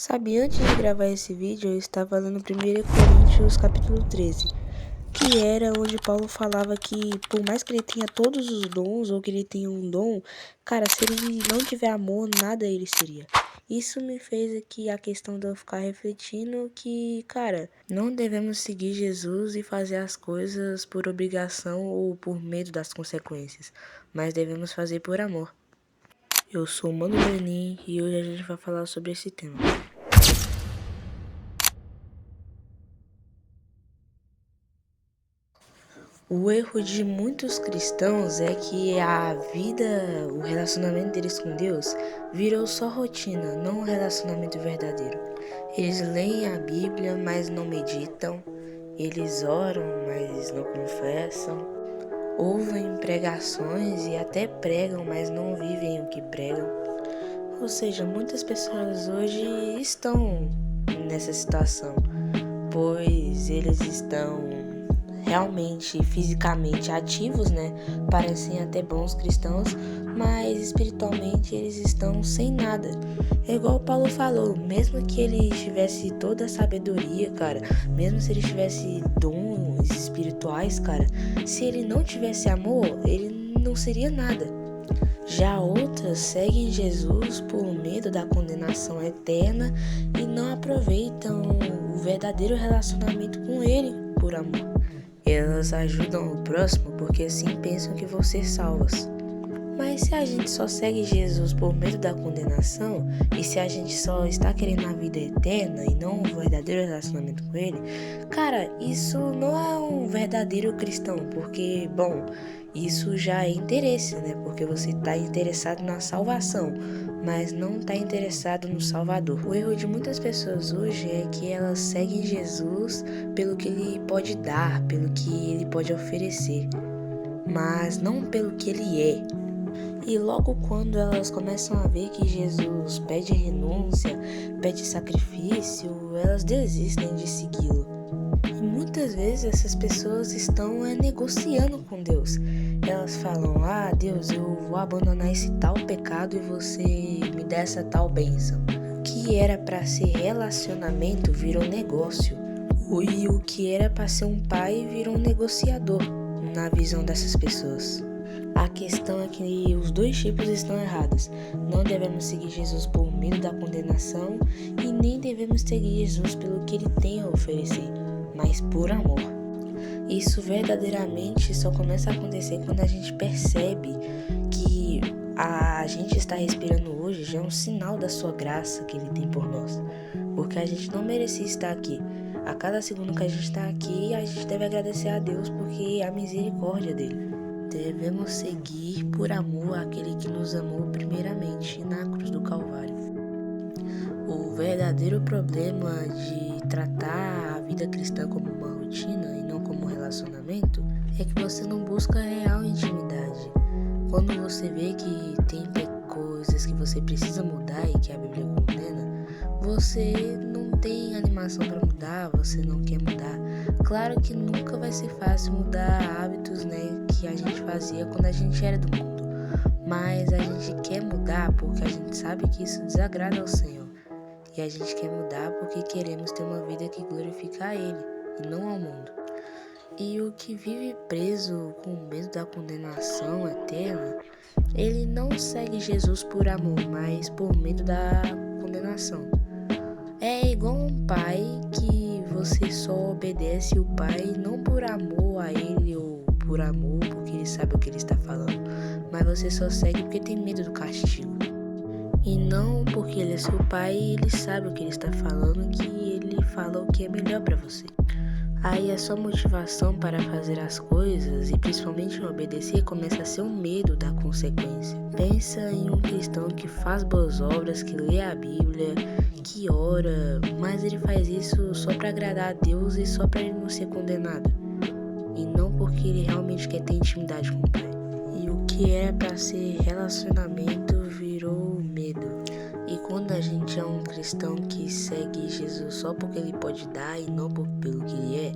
Sabe, antes de gravar esse vídeo, eu estava lendo 1 Coríntios capítulo 13, que era onde Paulo falava que por mais que ele tenha todos os dons, ou que ele tenha um dom, cara, se ele não tiver amor, nada ele seria. Isso me fez aqui a questão de eu ficar refletindo que, cara, não devemos seguir Jesus e fazer as coisas por obrigação ou por medo das consequências, mas devemos fazer por amor. Eu sou o Mano Benin e hoje a gente vai falar sobre esse tema. O erro de muitos cristãos é que a vida, o relacionamento deles com Deus virou só rotina, não um relacionamento verdadeiro. Eles leem a Bíblia, mas não meditam. Eles oram, mas não confessam. Ouvem pregações e até pregam, mas não vivem o que pregam. Ou seja, muitas pessoas hoje estão nessa situação, pois eles estão realmente fisicamente ativos, né? Parecem até bons cristãos, mas espiritualmente eles estão sem nada. É igual o Paulo falou, mesmo que ele tivesse toda a sabedoria, cara, mesmo se ele tivesse dons espirituais, cara, se ele não tivesse amor, ele não seria nada. Já outras seguem Jesus por medo da condenação eterna e não aproveitam o verdadeiro relacionamento com Ele por amor. Elas ajudam o próximo porque assim pensam que vão ser salvas. Mas se a gente só segue Jesus por medo da condenação, e se a gente só está querendo a vida eterna e não um verdadeiro relacionamento com Ele, cara, isso não é um verdadeiro cristão, porque, bom, isso já é interesse, né? Porque você está interessado na salvação, mas não está interessado no Salvador. O erro de muitas pessoas hoje é que elas seguem Jesus pelo que Ele pode dar, pelo que Ele pode oferecer, mas não pelo que Ele é. E logo quando elas começam a ver que Jesus pede renúncia, pede sacrifício, elas desistem de segui-lo. E muitas vezes essas pessoas estão negociando com Deus. Elas falam, Deus, eu vou abandonar esse tal pecado e você me dá essa tal bênção. O que era para ser relacionamento virou negócio. E o que era para ser um pai virou um negociador na visão dessas pessoas. A questão é que os dois tipos estão errados. Não devemos seguir Jesus por medo da condenação e nem devemos seguir Jesus pelo que Ele tem a oferecer, mas por amor. Isso verdadeiramente só começa a acontecer quando a gente percebe que a gente está respirando hoje já é um sinal da sua graça que Ele tem por nós, porque a gente não merecia estar aqui. A cada segundo que a gente está aqui, a gente deve agradecer a Deus porque é a misericórdia dele. Devemos seguir por amor àquele que nos amou primeiramente na cruz do Calvário. O verdadeiro problema de tratar a vida cristã como uma rotina e não como um relacionamento é que você não busca real intimidade. Quando você vê que tem coisas que você precisa mudar e que a Bíblia condena, você não tem animação para mudar, você não quer mudar. Claro que nunca vai ser fácil mudar hábitos, né, que a gente fazia quando a gente era do mundo. Mas a gente quer mudar porque a gente sabe que isso desagrada ao Senhor. E a gente quer mudar porque queremos ter uma vida que glorifica a Ele e não ao mundo. E o que vive preso com medo da condenação eterna, ele não segue Jesus por amor, mas por medo da condenação. É igual um pai que você só obedece o pai não por amor a ele ou por amor porque ele sabe o que ele está falando, mas você só segue porque tem medo do castigo. E não porque ele é seu pai e ele sabe o que ele está falando, que ele fala o que é melhor para você. Aí a sua motivação para fazer as coisas e principalmente não obedecer começa a ser o medo da consequência. Pensa em um cristão que faz boas obras, que lê a Bíblia, que ora, mas ele faz isso só para agradar a Deus e só para ele não ser condenado. E não porque ele realmente quer ter intimidade com o Pai. E o que era para ser relacionamento virou medo. E quando a gente é um cristão que segue Jesus só porque ele pode dar e não pelo que ele é,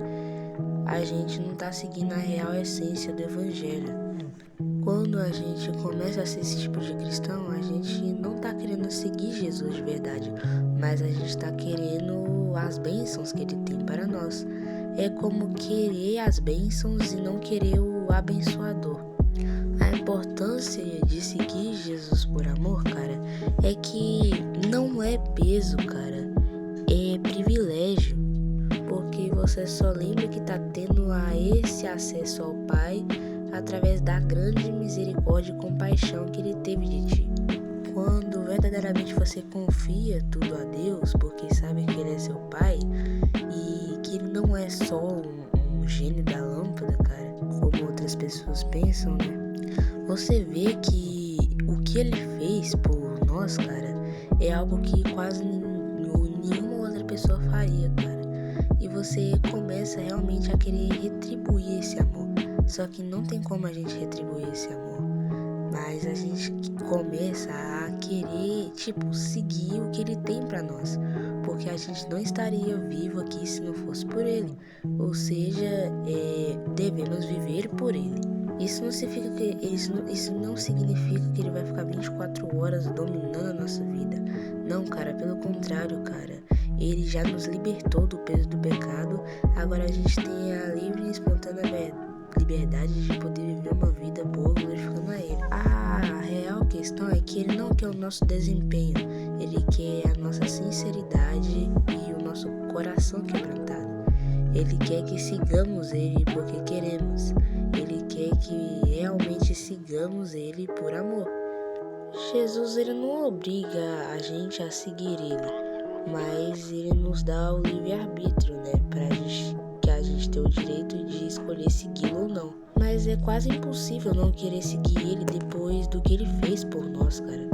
a gente não está seguindo a real essência do Evangelho. Quando a gente começa a ser esse tipo de cristão, a gente não tá querendo seguir Jesus de verdade, mas a gente tá querendo as bênçãos que ele tem para nós. É como querer as bênçãos e não querer o abençoador. A importância de seguir Jesus por amor, cara, é que não é peso, cara, é privilégio. Porque você só lembra que tá tendo esse acesso ao Pai através da grande misericórdia e compaixão que ele teve de ti. Quando verdadeiramente você confia tudo a Deus, porque sabe que ele é seu Pai e que ele não é só um gênio da lâmpada, cara, como outras pessoas pensam, né? Você vê que o que ele fez por nós, cara, é algo que quase nenhuma outra pessoa faria, cara. E você começa realmente a querer retribuir esse amor. Só que não tem como a gente retribuir esse amor. Mas a gente começa a querer, seguir o que ele tem pra nós. Porque a gente não estaria vivo aqui se não fosse por ele. Ou seja, devemos viver por ele. Isso não significa que ele vai ficar 24 horas dominando a nossa vida. Não, cara, pelo contrário, cara. Ele já nos libertou do peso do pecado. Agora a gente tem a livre e espontânea liberdade de poder viver uma vida boa glorificando a ele. A real questão é que ele não quer o nosso desempenho. Ele quer a nossa sinceridade e o nosso coração quebrantado. Ele quer que sigamos ele porque queremos. Ele quer que realmente sigamos ele por amor. Jesus, ele não obriga a gente a seguir ele, mas ele nos dá o livre-arbítrio, né? Que a gente ter o direito de escolher segui-lo ou não. Mas é quase impossível não querer seguir ele depois do que ele fez por nós, cara.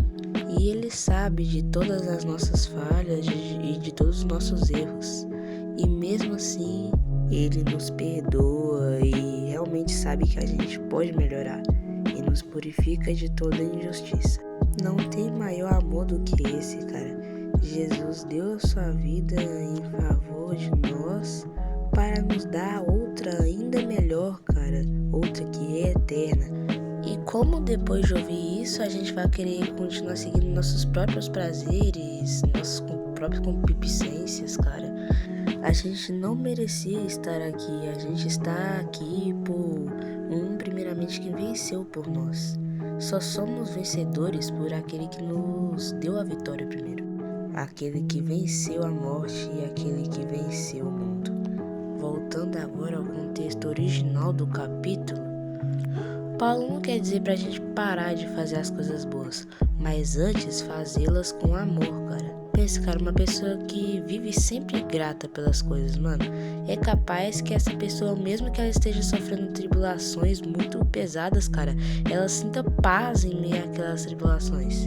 E ele sabe de todas as nossas falhas e de todos os nossos erros. E mesmo assim, ele nos perdoa e realmente sabe que a gente pode melhorar. E nos purifica de toda injustiça. Não tem maior amor do que esse, cara. Jesus deu a sua vida em favor de nós para nos dar outra ainda melhor, cara. Outra que é eterna. E como depois de ouvir isso, a gente vai querer continuar seguindo nossos próprios prazeres, nossas próprias concupiscências, cara. A gente não merecia estar aqui. A gente está aqui por primeiramente, que venceu por nós. Só somos vencedores por aquele que nos deu a vitória primeiro. Aquele que venceu a morte e aquele que venceu o mundo. Voltando agora ao contexto original do capítulo, Paulo não quer dizer pra gente parar de fazer as coisas boas, mas antes fazê-las com amor, cara. Pensa, cara, uma pessoa que vive sempre grata pelas coisas, mano, é capaz que essa pessoa, mesmo que ela esteja sofrendo tribulações muito pesadas, cara, ela sinta paz em meio àquelas tribulações.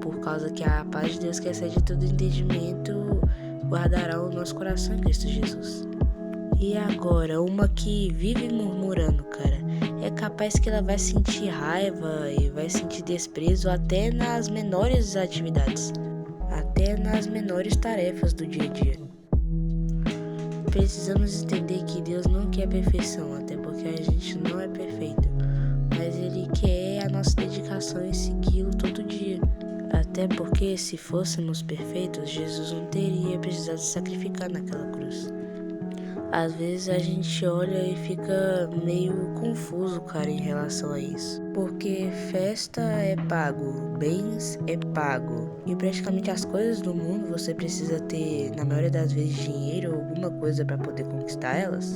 Por causa que a paz de Deus, que excede todo entendimento, guardará o nosso coração em Cristo Jesus. E agora, uma que vive murmurando, cara, é capaz que ela vai sentir raiva e vai sentir desprezo até nas menores atividades, até nas menores tarefas do dia a dia. Precisamos entender que Deus não quer perfeição, até porque a gente não é perfeito, mas Ele quer a nossa dedicação em segui-lo todo dia. Até porque se fôssemos perfeitos, Jesus não teria precisado se sacrificar naquela cruz. Às vezes a gente olha e fica meio confuso, cara, em relação a isso. Porque festa é pago, bens é pago. E praticamente as coisas do mundo você precisa ter, na maioria das vezes, dinheiro ou alguma coisa para poder conquistar elas.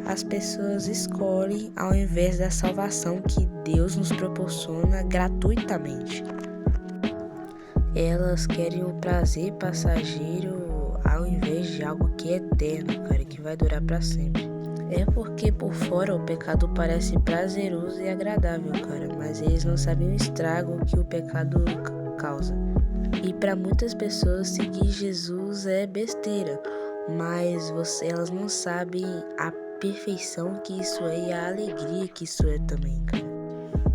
As pessoas escolhem ao invés da salvação que Deus nos proporciona gratuitamente. Elas querem o prazer passageiro ao invés de algo que é eterno, cara, que vai durar para sempre. É porque por fora o pecado parece prazeroso e agradável, cara, mas eles não sabem o estrago que o pecado causa. E para muitas pessoas seguir Jesus é besteira, mas elas não sabem a perfeição que isso é e a alegria que isso é também, cara.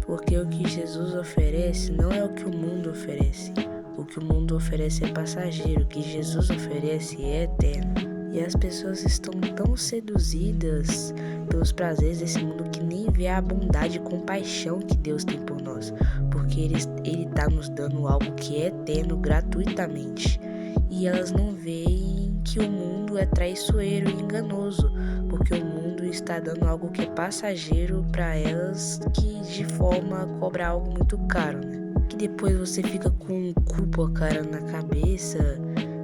Porque o que Jesus oferece não é o que o mundo oferece. O que o mundo oferece é passageiro, o que Jesus oferece é eterno. E E as pessoas estão tão seduzidas pelos prazeres desse mundo que nem vê a bondade e compaixão que Deus tem por nós, porque Ele tá nos dando algo que é eterno gratuitamente. E elas não veem que o mundo é traiçoeiro e enganoso, porque o mundo está dando algo que é passageiro para elas, que de forma a cobrar algo muito caro, né? Que depois você fica com culpa, cara, na cabeça,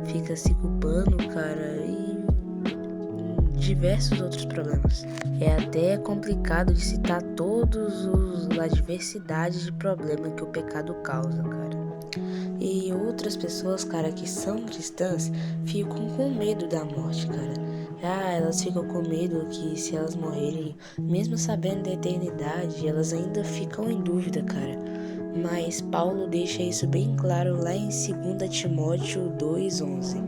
fica se culpando, cara, e diversos outros problemas. É até complicado de citar a diversidade de problemas que o pecado causa, cara. E outras pessoas, cara, que são cristãs, ficam com medo da morte, cara. Elas ficam com medo que se elas morrerem, mesmo sabendo da eternidade, elas ainda ficam em dúvida, cara. Mas Paulo deixa isso bem claro lá em 2 Timóteo 2:11,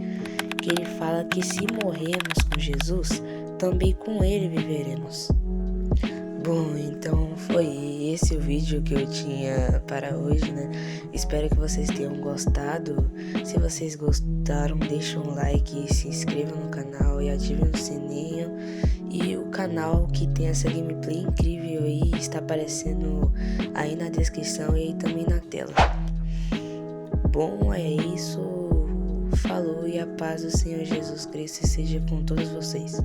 que ele fala que se morrermos com Jesus, também com ele viveremos. Bom, então foi esse o vídeo que eu tinha para hoje, né? Espero que vocês tenham gostado. Se vocês gostaram, deixem um like, se inscrevam no canal e ativem o sininho. E o canal que tem essa gameplay incrível aí está aparecendo aí na descrição e aí também na tela. Bom, é isso. Falou e a paz do Senhor Jesus Cristo seja com todos vocês.